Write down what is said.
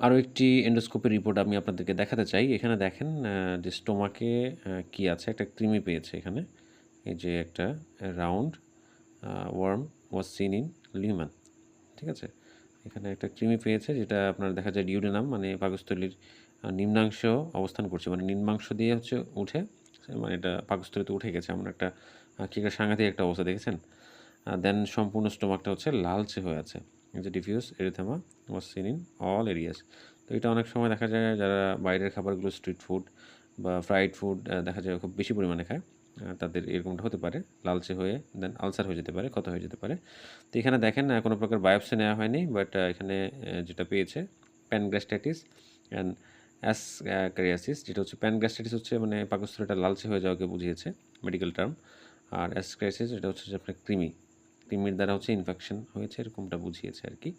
আরও একটি এন্ডোস্কোপের রিপোর্ট আমি আপনাদেরকে দেখাতে চাই। এখানে দেখেন যে স্টোমাকে কি আছে, একটা কৃমি পেয়েছে এখানে। এই যে একটা roundworm was seen in lumen, ঠিক আছে? এখানে একটা কৃমি পেয়েছে যেটা আপনার দেখা যায় ডিউডেনাম মানে পাকস্থলীর নিম্নাংশ অবস্থান করছে, মানে নিম্নাংশ দিয়ে হচ্ছে উঠে, মানে এটা পাকস্থলীতে উঠে গেছে এমন একটা কি একটা সাংঘাতিক একটা অবস্থা, দেখেছেন? দেন সম্পূর্ণ স্টোমাকটা হচ্ছে লালচে হয়ে আছে। এই যে diffuse erythema was seen in all areas. তো এটা অনেক সময় দেখা যায় যারা বাইরের খাবারগুলো স্ট্রিট ফুড বা ফ্রাইড ফুড দেখা যায় খুব বেশি পরিমাণে খায়, তাদের এরকমটা হতে পারে, লালচে হয়ে দেন আলসার হয়ে যেতে পারে, ক্ষত হয়ে যেতে পারে। তো এখানে দেখেন কোনো প্রকার বায়োপসি নেওয়া হয়নি, বাট এখানে যেটা পেয়েছে প্যানগ্যাস্ট্রাইটিস অ্যান্ড অ্যাসক্যারিয়াসিস, যেটা হচ্ছে প্যানগ্যাস্ট্রাইটিস হচ্ছে মানে পাকস্থলীটা লালচে হয়ে যাওয়াকে বুঝিয়েছে মেডিকেল টার্ম, আর অ্যাসক্যারিয়াসিস এটা হচ্ছে যে আপনার কৃমির দ্বারা হচ্ছে ইনফেকশন হয়েছে এরকমটা বুঝিয়েছে আর কি।